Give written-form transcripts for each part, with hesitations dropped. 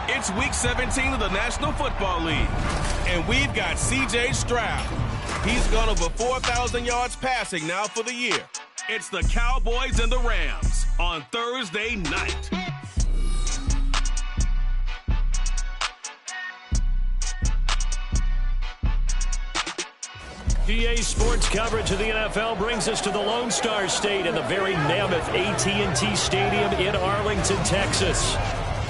It's Week 17 of the National Football League, and we've got C.J. Stroud. He's gone over 4,000 yards passing now for the year. It's the Cowboys and the Rams on Thursday night. PA Sports coverage of the NFL brings us to the Lone Star State and the very mammoth AT&T Stadium in Arlington, Texas.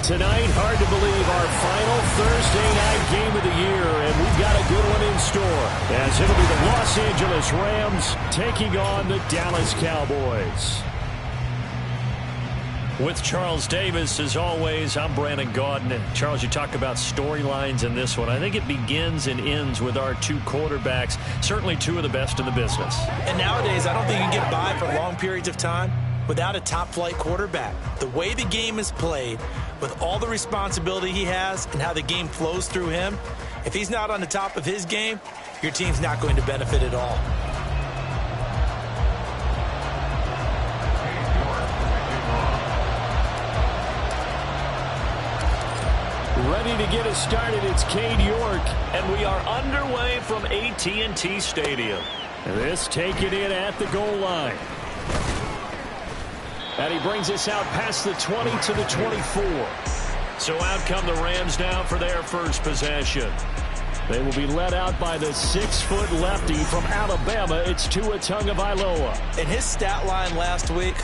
Tonight, hard to believe, our final Thursday night game of the year, and we've got a good one in store, as it'll be the Los Angeles Rams taking on the Dallas Cowboys. With Charles Davis, as always, I'm Brandon Gaudin. And Charles, you talk about storylines in this one. I think it begins and ends with our two quarterbacks, certainly two of the best in the business. And nowadays, I don't think you can get by for long periods of time without a top-flight quarterback. The way the game is played, with all the responsibility he has and how the game flows through him, if he's not on the top of his game, your team's not going to benefit at all. Ready to get us started, it's Cade York, and we are underway from AT&T Stadium. This taken in at the goal line. And he brings us out past the 20 to the 24. So out come the Rams now for their first possession. They will be led out by the 6-foot lefty from Alabama. It's Tua Tagovailoa. And his stat line last week,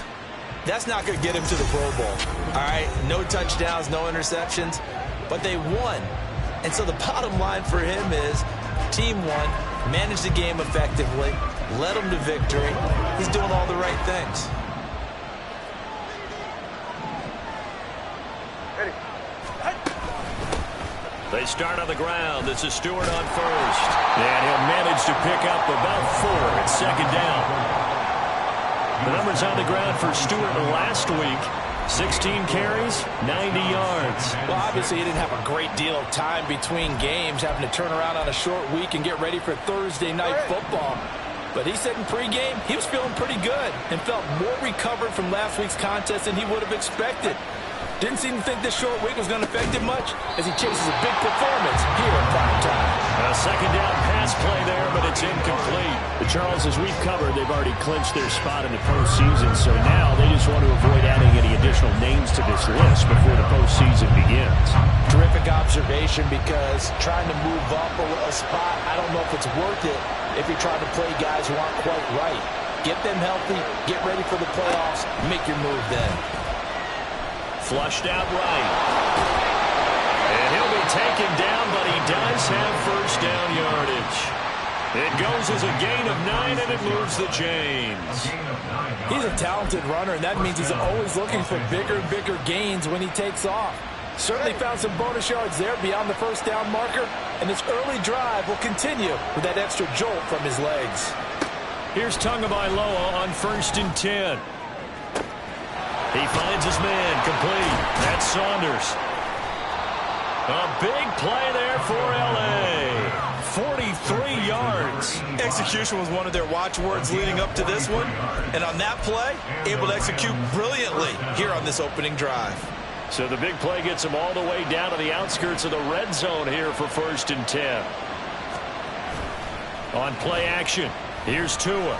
that's not going to get him to the Pro Bowl. All right, no touchdowns, no interceptions. But they won. And so the bottom line for him is team won, managed the game effectively, led them to victory. He's doing all the right things. They start on the ground. This is Stewart on first. And he'll manage to pick up about 4. It's second down. The numbers on the ground for Stewart last week. 16 carries, 90 yards. Well, obviously, he didn't have a great deal of time between games, having to turn around on a short week and get ready for Thursday night football. But he said in pregame, he was feeling pretty good and felt more recovered from last week's contest than he would have expected. Didn't seem to think this short week was going to affect him much as he chases a big performance here in prime time. A second down pass play there, but it's incomplete. The Charles, as we've covered, they've already clinched their spot in the postseason, so now they just want to avoid adding any additional names to this list before the postseason begins. Terrific observation, because trying to move up a spot, I don't know if it's worth it if you're trying to play guys who aren't quite right. Get them healthy, get ready for the playoffs, make your move then. Flushed out right. And he'll be taken down, but he does have first down yardage. It goes as a gain of 9, and it moves the chains. He's a talented runner, and that means he's always looking for bigger and bigger gains when he takes off. Certainly found some bonus yards there beyond the first down marker, and this early drive will continue with that extra jolt from his legs. Here's Tagovailoa on 1st and 10. He finds his man, complete. That's Saunders. A big play there for L.A. 43 yards. Execution was one of their watchwords leading up to this one. And on that play, able to execute brilliantly here on this opening drive. So the big play gets him all the way down to the outskirts of the red zone here for 1st and 10. On play action, here's Tua.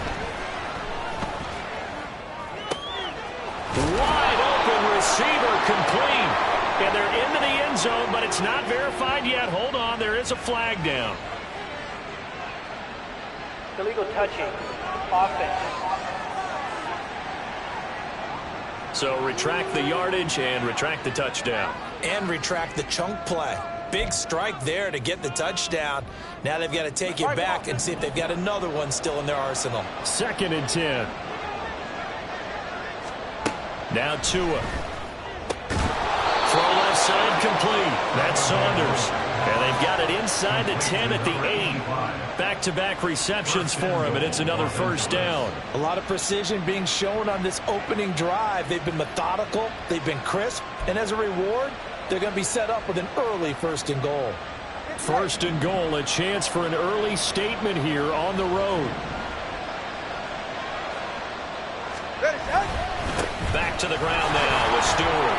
Wide open receiver, complete. And they're into the end zone, but it's not verified yet. Hold on, there is a flag down. Illegal touching. Offense. So retract the yardage and retract the touchdown. And retract the chunk play. Big strike there to get the touchdown. Now they've got to take it back and see if they've got another one still in their arsenal. 2nd and 10. Now Tua. Throw left side, complete. That's Saunders. And they've got it inside the 10 at the 8. Back-to-back receptions for him, and it's another first down. A lot of precision being shown on this opening drive. They've been methodical, they've been crisp, and as a reward, they're going to be set up with an early 1st and goal. 1st and goal, a chance for an early statement here on the road. Back to the ground now with Stewart.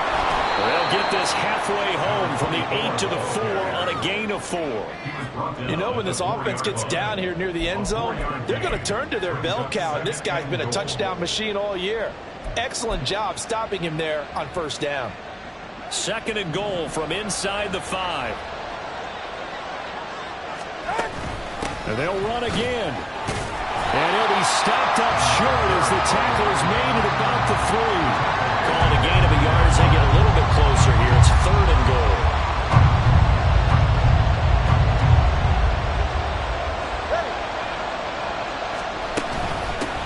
They'll get this halfway home from the 8 to the 4 on a gain of 4. You know, when this offense gets down here near the end zone, they're going to turn to their bell cow, and this guy's been a touchdown machine all year. Excellent job stopping him there on 1st down. 2nd and goal from inside the 5. And they'll run again. And he'll be stopped up short as the tackle is made at about the 3. Called a gain of a yard as they get a little bit closer here. It's 3rd and goal.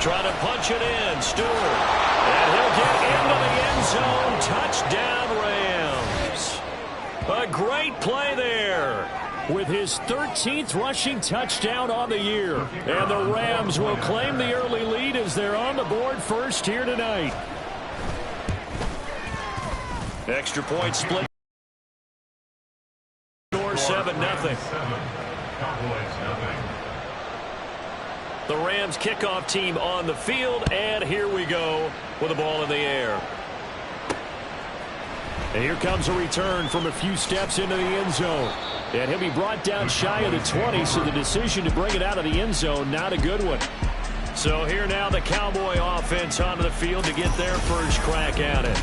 Trying to punch it in, Stewart. And he'll get into the end zone, great play there with his 13th rushing touchdown on the year. And the Rams will claim the early lead as they're on the board first here tonight. Extra point split. Or 7-0. The Rams kickoff team on the field, and here we go with the ball in the air. And here comes a return from a few steps into the end zone. And he'll be brought down shy of the 20, so the decision to bring it out of the end zone, not a good one. So here now the Cowboy offense onto the field to get their first crack at it.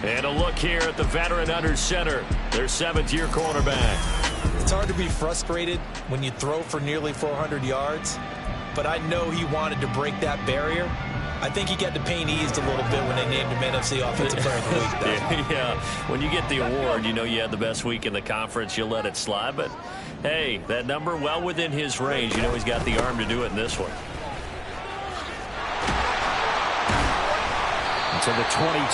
And a look here at the veteran under center, their 7th-year quarterback. It's hard to be frustrated when you throw for nearly 400 yards, but I know he wanted to break that barrier. I think he got the pain eased a little bit when they named him NFC Offensive Player of the Week, though. Yeah, when you get the award, you know you had the best week in the conference, you'll let it slide. But, hey, that number well within his range. You know he's got the arm to do it in this one. And so the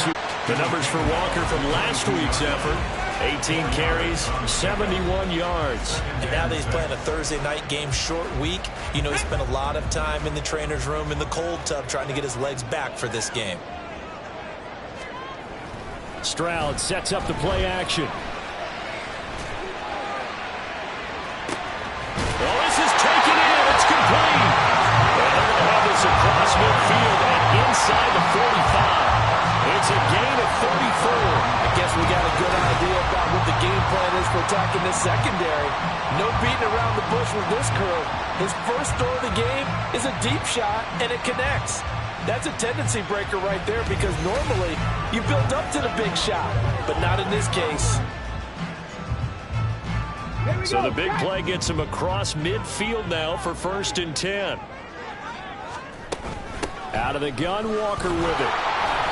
22. The numbers for Walker from last week's effort. 18 carries, 71 yards. And now that he's playing a Thursday night game, short week, you know he spent a lot of time in the trainer's room in the cold tub trying to get his legs back for this game. Stroud sets up the play action. Oh, this is taken in. It's complete. And they're going to have this across midfield and inside the 45. It's a gain of 34. I guess we got a good idea about what the game plan is for attacking this secondary. No beating around the bush with this crew. His first throw of the game is a deep shot, and it connects. That's a tendency breaker right there because normally you build up to the big shot, but not in this case. So the big play gets him across midfield now for 1st and 10. Out of the gun, Walker with it.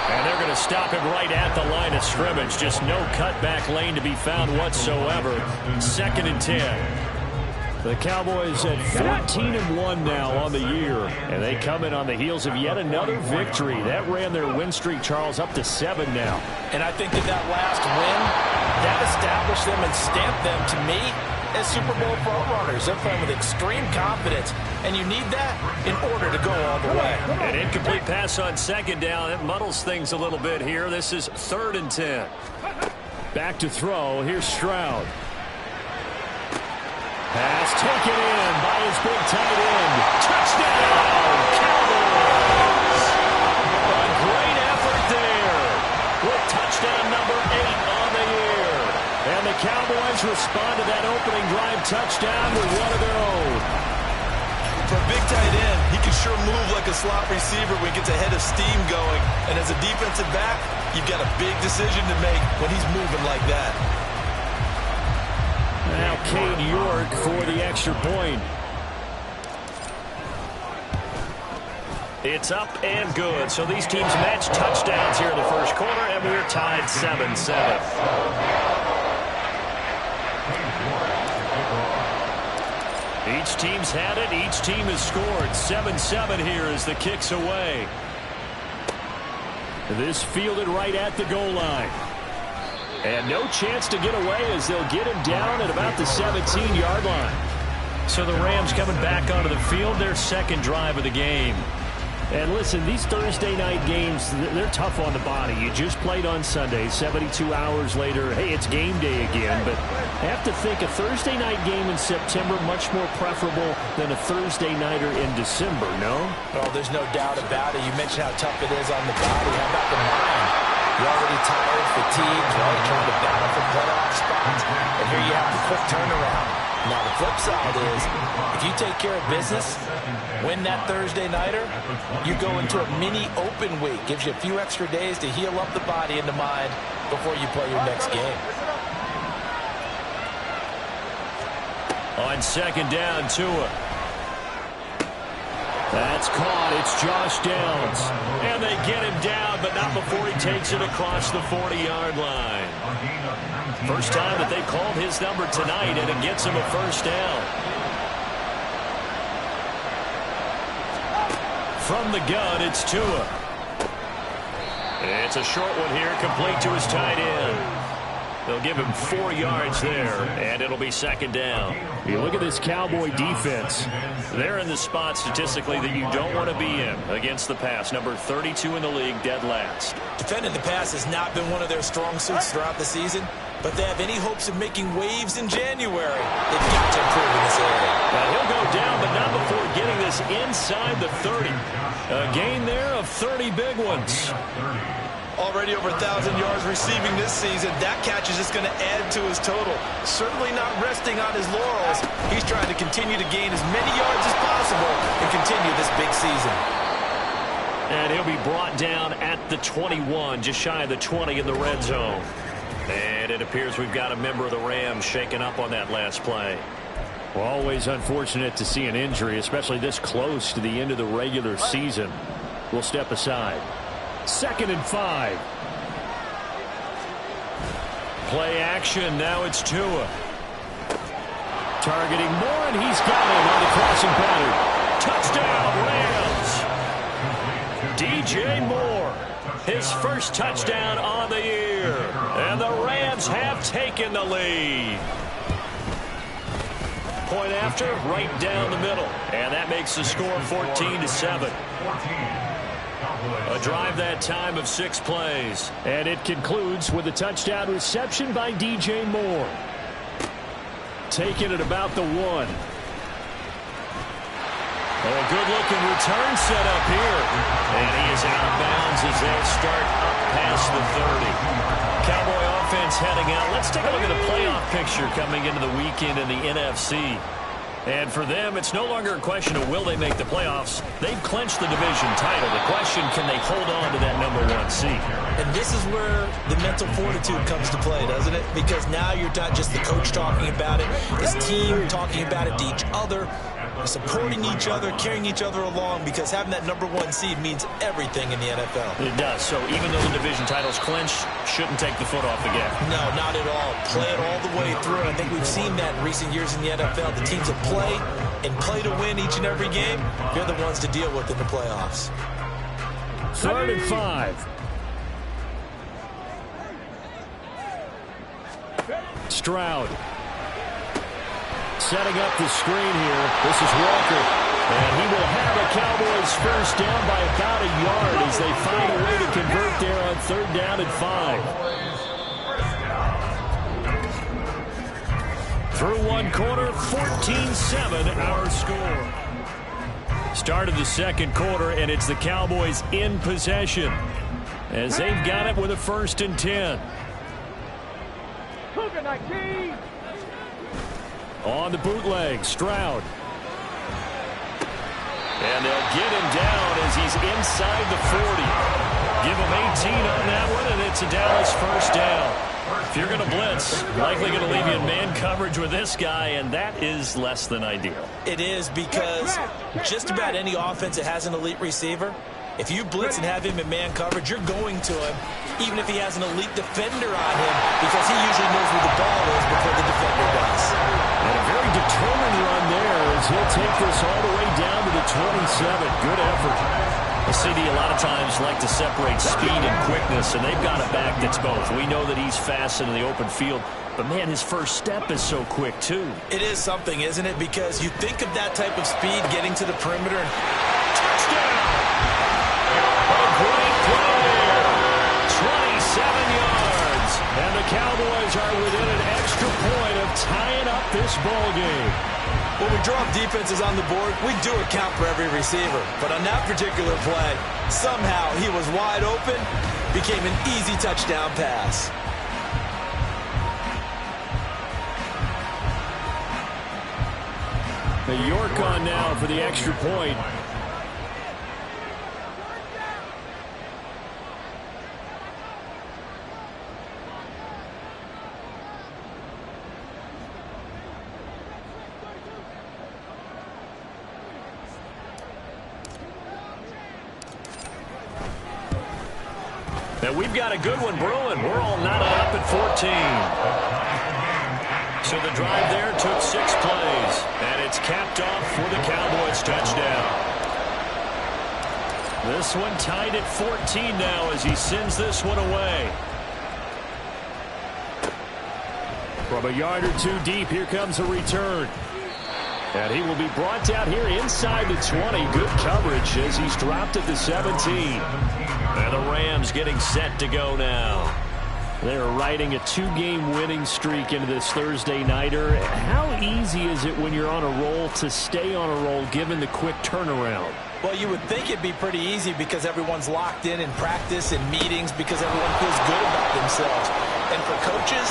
And they're going to stop him right at the line of scrimmage. Just no cutback lane to be found whatsoever. 2nd and 10. The Cowboys at 14-1 now on the year. And they come in on the heels of yet another victory. That ran their win streak, Charles, up to 7 now. And I think that last win, that established them and stamped them, to me, as Super Bowl frontrunners. They're playing with extreme confidence, and you need that in order to go all the way. An incomplete pass on 2nd down. It muddles things a little bit here. This is 3rd and 10. Back to throw. Here's Stroud. Pass taken in by his big tight end. Touchdown, Cowboys! A great effort there with touchdown number 8 on the year. And the Cowboys respond to that opening drive touchdown with one of their own. For a big tight end, he can sure move like a slot receiver when he gets a head of steam going. And as a defensive back, you've got a big decision to make when he's moving like that. Now Cade York for the extra point. It's up and good. So these teams match touchdowns here in the first quarter, and we're tied 7-7. Each team's had it. Each team has scored. 7-7 here as the kick's away. This fielded right at the goal line. And no chance to get away as they'll get him down at about the 17-yard line. So the Rams coming back onto the field, their 2nd drive of the game. And listen, these Thursday night games, they're tough on the body. You just played on Sunday, 72 hours later. Hey, it's game day again. But I have to think a Thursday night game in September much more preferable than a Thursday nighter in December, no? Oh, there's no doubt about it. You mentioned how tough it is on the body. How about the mind? You're already tired, fatigued, right? Trying to battle for playoff spots. And here you have the quick turnaround. Now, the flip side is, if you take care of business, win that Thursday nighter, you go into a mini open week. Gives you a few extra days to heal up the body and the mind before you play your next game. On 2nd down, Tua. That's caught. It's Josh Downs. And they get him down, but not before he takes it across the 40-yard line. First time that they called his number tonight, and it gets him a first down. From the gun, it's Tua. It's a short one here, complete to his tight end. They'll give him 4 yards there, and it'll be second down. You look at this Cowboy defense. They're in the spot statistically that you don't want to be in against the pass. Number 32 in the league, dead last. Defending the pass has not been one of their strong suits throughout the season, but they have any hopes of making waves in January. They've got to improve in this area. Now he'll go down, but not before getting this inside the 30. A gain there of 30 big ones. Already over 1,000 yards receiving this season. That catch is just going to add to his total. Certainly not resting on his laurels. He's trying to continue to gain as many yards as possible and continue this big season. And he'll be brought down at the 21, just shy of the 20 in the red zone. And it appears we've got a member of the Rams shaken up on that last play. Well, always unfortunate to see an injury, especially this close to the end of the regular season. We'll step aside. 2nd and 5. Play action. Now it's Tua. Targeting Moore, and he's got him on the crossing pattern. Touchdown, Rams. DJ Moore. His first touchdown on the year. And the Rams have taken the lead. Point after, right down the middle. And that makes the score 14-7. A drive that time of 6 plays. And it concludes with a touchdown reception by DJ Moore. Taking it about the 1. Oh, a good-looking return set up here. And he is out of bounds as they'll start up past the 30. Cowboy offense heading out. Let's take a look at the playoff picture coming into the weekend in the NFC. And for them, it's no longer a question of will they make the playoffs. They've clinched the division title. The question, can they hold on to that number 1 seed? And this is where the mental fortitude comes to play, doesn't it? Because now you're not just the coach talking about it, his team talking about it to each other, supporting each other, carrying each other along, because having that number 1 seed means everything in the NFL. It does. So even though the division title's clinched, shouldn't take the foot off the gas. No, not at all. Play it all the way through. I think we've seen that in recent years in the NFL. The teams that play and play to win each and every game, they're the ones to deal with in the playoffs. 3rd and 5. Stroud. Setting up the screen here. This is Walker. And he will have a Cowboys first down by about a yard as they find a way to convert there on 3rd down and 5. Through 1 quarter, 14-7 our score. Start of the 2nd quarter, and it's the Cowboys in possession as they've got it with a 1st and 10. On the bootleg, Stroud. And they'll get him down as he's inside the 40. Give him 18 on that one, and it's a Dallas first down. If you're going to blitz, likely going to leave you in man coverage with this guy, and that is less than ideal. It is, because just about any offense that has an elite receiver, if you blitz and have him in man coverage, you're going to him, even if he has an elite defender on him, because he usually knows where the ball is before the defender does. And a very determined run there as he'll take this all the way down to the 27. Good effort. A CD a lot of times like to separate speed and quickness, and they've got a back that's both. We know that he's fast in the open field, but, man, his first step is so quick, too. It is something, isn't it? Because you think of that type of speed getting to the perimeter and touchdown! A great play there. 27 yards. And the Cowboys are within an extra point of tying up this ball game. When we draw defenses on the board, we do account for every receiver. But on that particular play, somehow he was wide open, became an easy touchdown pass. The York on now for the extra point. And we've got a good one brewing. We're all knotted up at 14. So the drive there took 6 plays. And it's capped off for the Cowboys touchdown. This one tied at 14 now as he sends this one away. From a yard or two deep, here comes a return. And he will be brought down here inside the 20. Good coverage as he's dropped at the 17. And the Rams getting set to go now. They're riding a 2-game winning streak into this Thursday nighter. How easy is it when you're on a roll to stay on a roll given the quick turnaround? Well, you would think it'd be pretty easy because everyone's locked in practice and meetings because everyone feels good about themselves. And for coaches,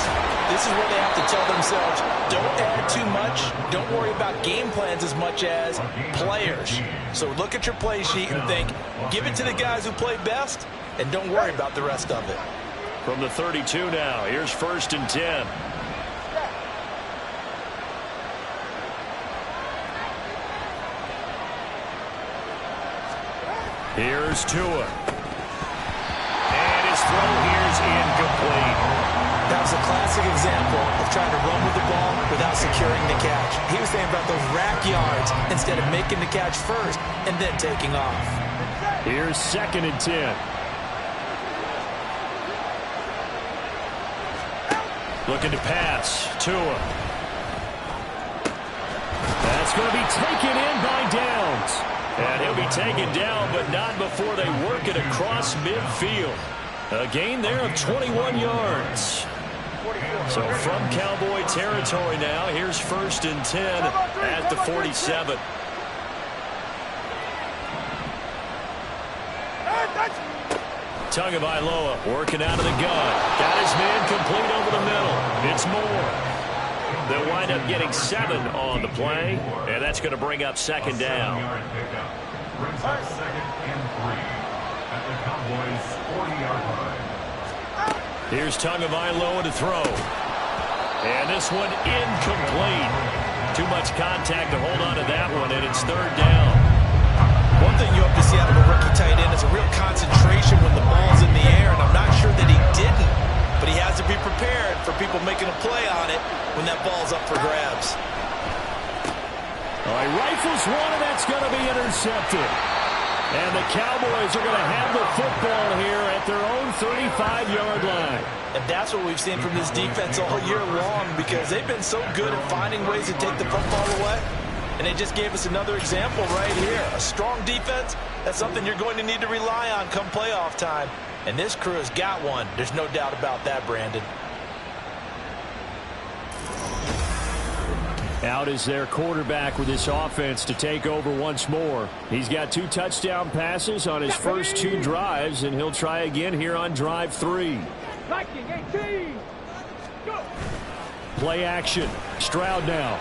this is where they have to tell themselves, don't add too much. Don't worry about game plans as much as players. So look at your play sheet and think, give it to the guys who play best, and don't worry about the rest of it. From the 32 now, here's 1st and 10. Here's Tua. And his throw here's incomplete. That was a classic example of trying to run with the ball without securing the catch. He was thinking about those rack yards instead of making the catch first and then taking off. Here's 2nd and 10. Looking to pass. Tua. That's going to be taken in by Downs. And he'll be taken down, but not before they work it across midfield. A gain there of 21 yards. So from Cowboy territory now, here's 1st and 10 at the 47. Tagovailoa working out of the gun. Got his man complete over the middle. It's Moore. They'll wind up getting 7 on the play, and that's going to bring up 2nd down. Brings up 2nd and 3 at the Cowboys' 40-yard line. Here's Tagovailoa to throw. And this one incomplete. Too much contact to hold on to that one, and it's 3rd down. One thing you hope to see out of a rookie tight end is a real concentration when the ball's in the air, and I'm not sure that he didn't, but he has to be prepared for people making a play on it when that ball's up for grabs. All right, rifles one, and that's going to be intercepted. And the Cowboys are going to have the football here at their own 35-yard line. And that's what we've seen from this defense all year long because they've been so good at finding ways to take the football away. And they just gave us another example right here. A strong defense, that's something you're going to need to rely on come playoff time. And this crew has got one. There's no doubt about that, Brandon. Out is their quarterback with this offense to take over once more. He's got 2 touchdown passes on his first 2 drives, and he'll try again here on drive 3. Play action. Stroud now.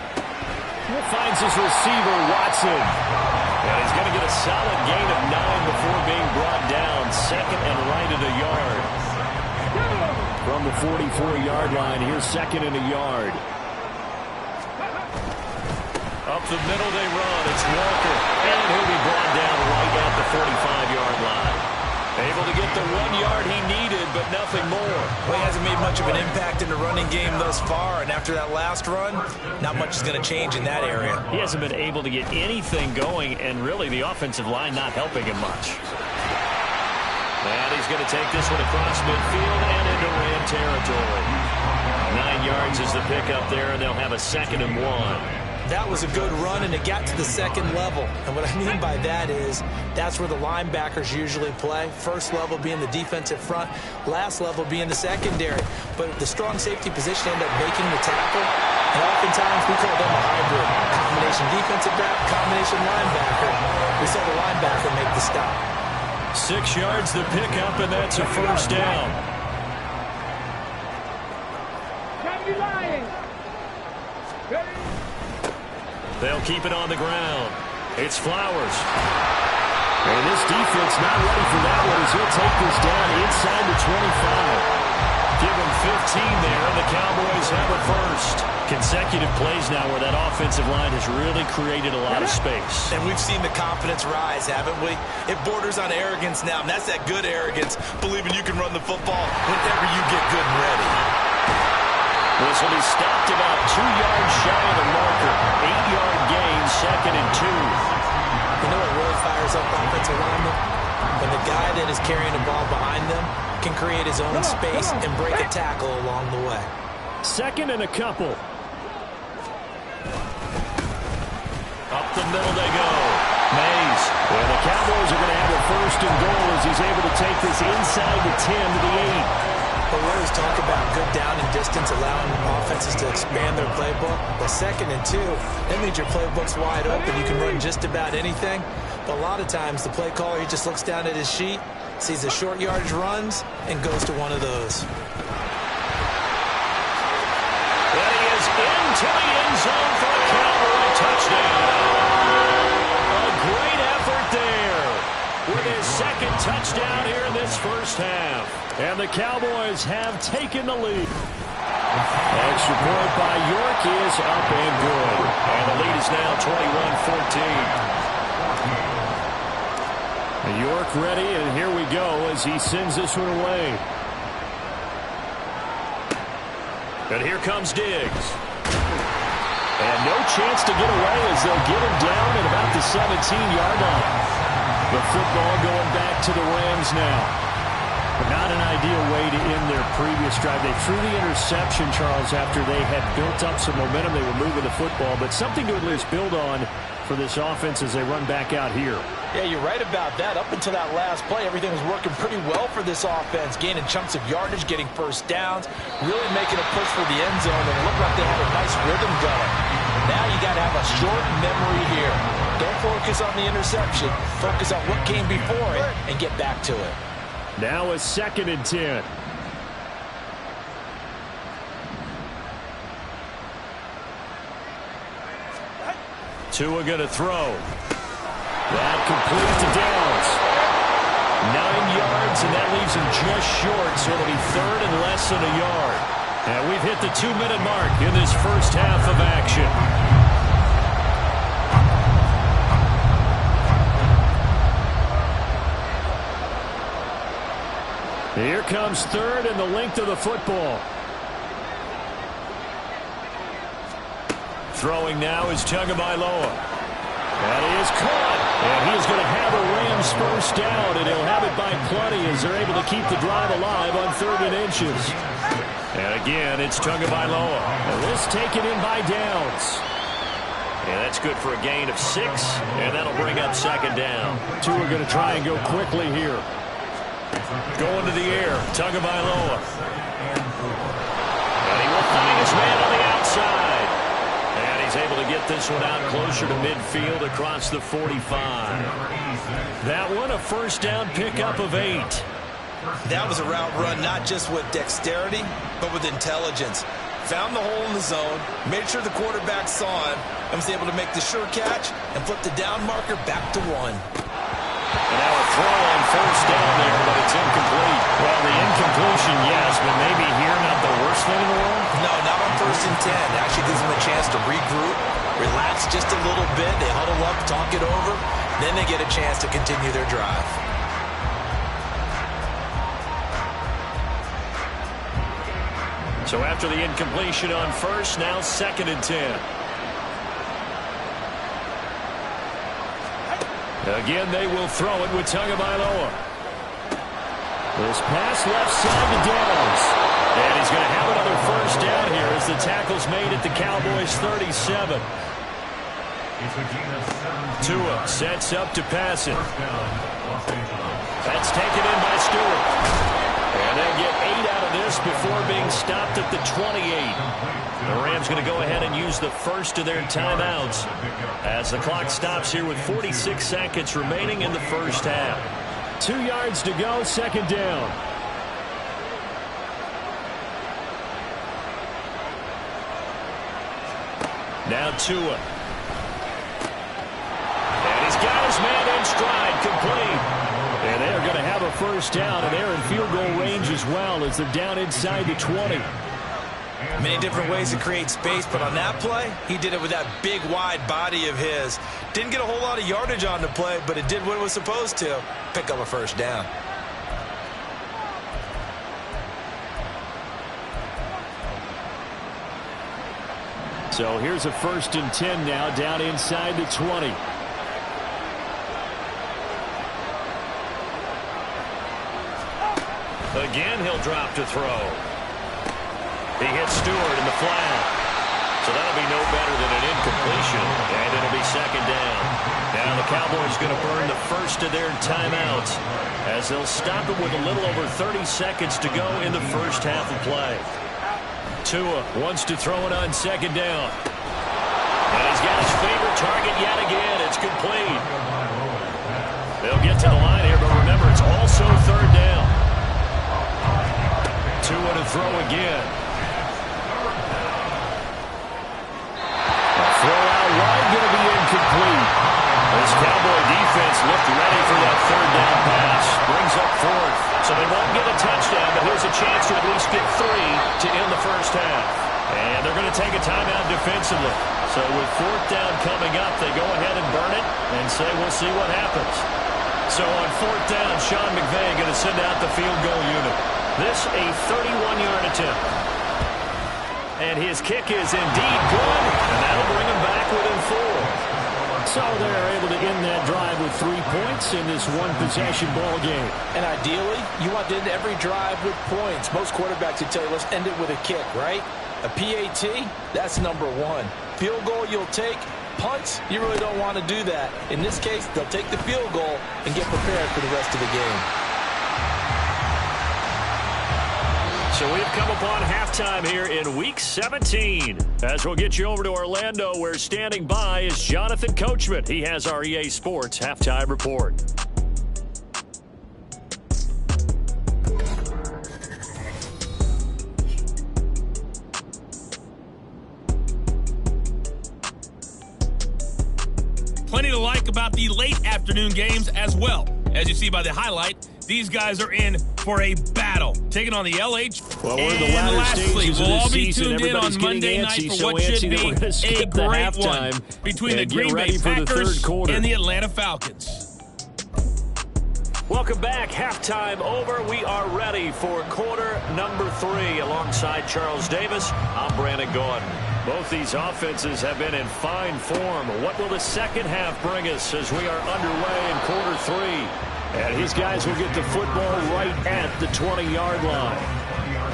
Finds his receiver, Watson. And he's going to get a solid gain of 9 before being brought down. 2nd and right at a yard. From the 44-yard line, here's 2nd and a yard. Up the middle they run. It's Walker. And he'll be brought down right at the 45-yard line. Able to get the 1 yard he needed, but nothing more. Well, he hasn't made much of an impact in the running game thus far, and after that last run, not much is going to change in that area. He hasn't been able to get anything going, and really the offensive line not helping him much. And he's going to take this one across midfield and into Ram territory. 9 yards is the pickup there, and they'll have a 2nd and 1. That was a good run, and it got to the 2nd level. And what I mean by that is that's where the linebackers usually play. First level being the defensive front, last level being the secondary. But the strong safety position ended up making the tackle, and oftentimes we call them a hybrid. Combination defensive back, combination linebacker. We saw the linebacker make the stop. 6 yards the pickup, and that's a 1st down. They'll keep it on the ground. It's Flowers. And this defense not ready for that one as he'll take this down inside the 25. Give him 15 there, and the Cowboys have it first. Consecutive plays now where that offensive line has really created a lot of space. And we've seen the confidence rise, haven't we? It borders on arrogance now, and that's that good arrogance, believing you can run the football whenever you get good and ready. This will be stopped about 2 yards shy of the marker. 8-yard gain, 2nd and 2. You know what really fires up offensive linemen? When the guy that is carrying the ball behind them can create his own space and break a tackle along the way. 2nd and a couple. Up the middle they go. Mays. And the Cowboys are going to have a 1st and goal as he's able to take this inside the 10 to the 8. But we always talk about good down and distance, allowing offenses to expand their playbook. But 2nd and 2, that means your playbook's wide open. You can run just about anything. But a lot of times the play caller, he just looks down at his sheet, sees the short yardage runs, and goes to one of those. And he is into the end zone for a Cowboy touchdown. A great effort there with his 2nd touchdown here in this first half. And the Cowboys have taken the lead. Extra point by York is up and good. And the lead is now 21-14. York ready, and here we go as he sends this one away. And here comes Diggs. And no chance to get away as they'll get him down at about the 17-yard line. The football going back to the Rams now. Not an ideal way to end their previous drive. They threw the interception, Charles, after they had built up some momentum. They were moving the football, but something to at least build on for this offense as they run back out here. Yeah, you're right about that. Up until that last play, everything was working pretty well for this offense, gaining chunks of yardage, getting 1st downs, really making a push for the end zone, and it looked like they had a nice rhythm going. Now you got to have a short memory here. Don't focus on the interception. Focus on what came before it and get back to it. Now a 2nd and 10. Tua going to throw. That completes to Downs. 9 yards, and that leaves him just short, so it'll be 3rd and less than a yard. And we've hit the 2-minute mark in this first half of action. Here comes 3rd and the length of the football. Throwing now is Tagovailoa. That is caught. And he is going to have a Rams 1st down, and he'll have it by plenty as they're able to keep the drive alive on 3rd and inches. And again, it's Tagovailoa. And this taken in by Downs. And that's good for a gain of 6, and that'll bring up 2nd down. Tua going to try and go quickly here. Going to the air, Tagovailoa. And he will find his man on the outside. And he's able to get this one out closer to midfield across the 45. That one a 1st down pickup of 8. That was a route run not just with dexterity, but with intelligence. Found the hole in the zone, made sure the quarterback saw him, and was able to make the sure catch and flip the down marker back to 1. And now a throw on 1st down there, but it's incomplete. Well, the incompletion, yes, but maybe here not the worst thing in the world? No, not on 1st and 10. It actually gives them a chance to regroup, relax just a little bit. They huddle up, talk it over. Then they get a chance to continue their drive. So after the incompletion on 1st, now 2nd and 10. Again, they will throw it with Tagovailoa. This pass left side to Downs. And he's going to have another 1st down here as the tackle's made at the Cowboys 37. Tua sets up to pass it. That's taken in by Stewart. And they'll get 8 out of this before being stopped at the 28. The Rams going to go ahead and use the first of their timeouts as the clock stops here with 46 seconds remaining in the first half. 2 yards to go, 2nd down. Now Tua. And he's got his man in stride, complete. And they're going to have a 1st down, and they're in field goal range as well as they're down inside the 20. Many different ways to create space, but on that play, he did it with that big, wide body of his. Didn't get a whole lot of yardage on the play, but it did what it was supposed to, pick up a 1st down. So here's a 1st and 10 now, down inside the 20. Again, he'll drop to throw. He hits Stewart in the flat. So that'll be no better than an incompletion, and it'll be second down. Now the Cowboys going to burn the first of their timeouts as they'll stop it with a little over 30 seconds to go in the first half of play. Tua wants to throw it on second down. And he's got his favorite target yet again. It's complete. They'll get to the line here, but remember, it's also third down. Tua to throw again. A throw out wide, going to be incomplete. This Cowboy defense looked ready for that third down pass. Brings up fourth. So they won't get a touchdown, but here's a chance to at least get 3 to end the first half. And they're going to take a timeout defensively. So with fourth down coming up, they go ahead and burn it and say we'll see what happens. So on fourth down, Sean McVay going to send out the field goal unit. This a 31-yard attempt. And his kick is indeed good, and that'll bring him back within 4. So they're able to end that drive with 3 points in this one-possession ball game. And ideally, you want to end every drive with points. Most quarterbacks would tell you, let's end it with a kick, right? A PAT, that's number 1. Field goal you'll take. Punts, you really don't want to do that. In this case, they'll take the field goal and get prepared for the rest of the game. So we've come upon halftime here in Week 17. As we'll get you over to Orlando, where standing by is Jonathan Coachman. He has our EA Sports Halftime Report. Plenty to like about the late afternoon games as well. As you see by the highlight, these guys are in for a battle, taking on the LH. Well, we're in the latter stages of this season. Everybody's getting antsy, so antsy that we're going to skip the halftime between the Green Bay Packers and the Atlanta Falcons. Welcome back. Halftime over. We are ready for quarter number 3. Alongside Charles Davis, I'm Brandon Gordon. Both these offenses have been in fine form. What will the second half bring us as we are underway in quarter 3? And these guys will get the football right at the 20-yard line.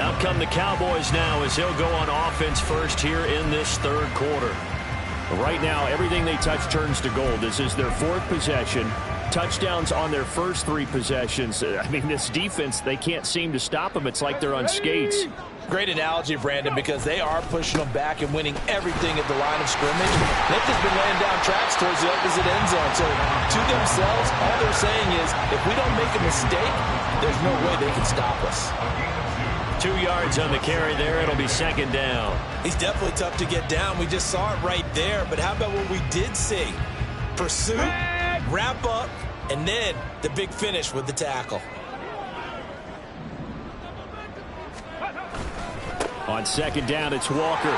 Out come the Cowboys now as they'll go on offense first here in this third quarter. Right now, everything they touch turns to gold. This is their 4th possession. Touchdowns on their first 3 possessions. I mean, this defense, they can't seem to stop them. It's like they're on skates. Great analogy, Brandon, because they are pushing them back and winning everything at the line of scrimmage. They've just been laying down tracks towards the opposite end zone. So to themselves, all they're saying is, if we don't make a mistake, there's no way they can stop us. 2 yards on the carry there. It'll be second down. He's definitely tough to get down. We just saw it right there. But how about what we did see? Pursuit, wrap up, and then the big finish with the tackle. On second down, it's Walker.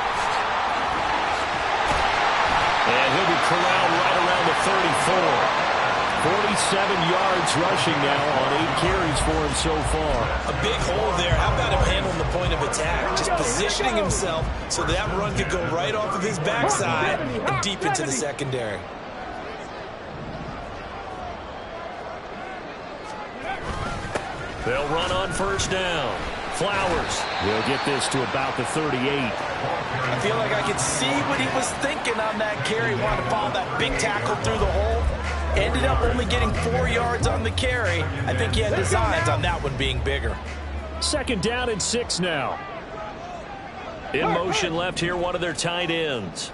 And he'll be corralled right around the 34. 47 yards rushing now on 8 carries for him so far. A big hole there. How about him handling the point of attack? Just positioning himself so that run could go right off of his backside and deep into the secondary. They'll run on first down. Flowers will get this to about the 38. I feel like I could see what he was thinking on that carry. Wanted to follow that big tackle through the hole. Ended up only getting 4 yards on the carry. I think he had designs on that one being bigger. Second down and 6 now. In motion left here, one of their tight ends.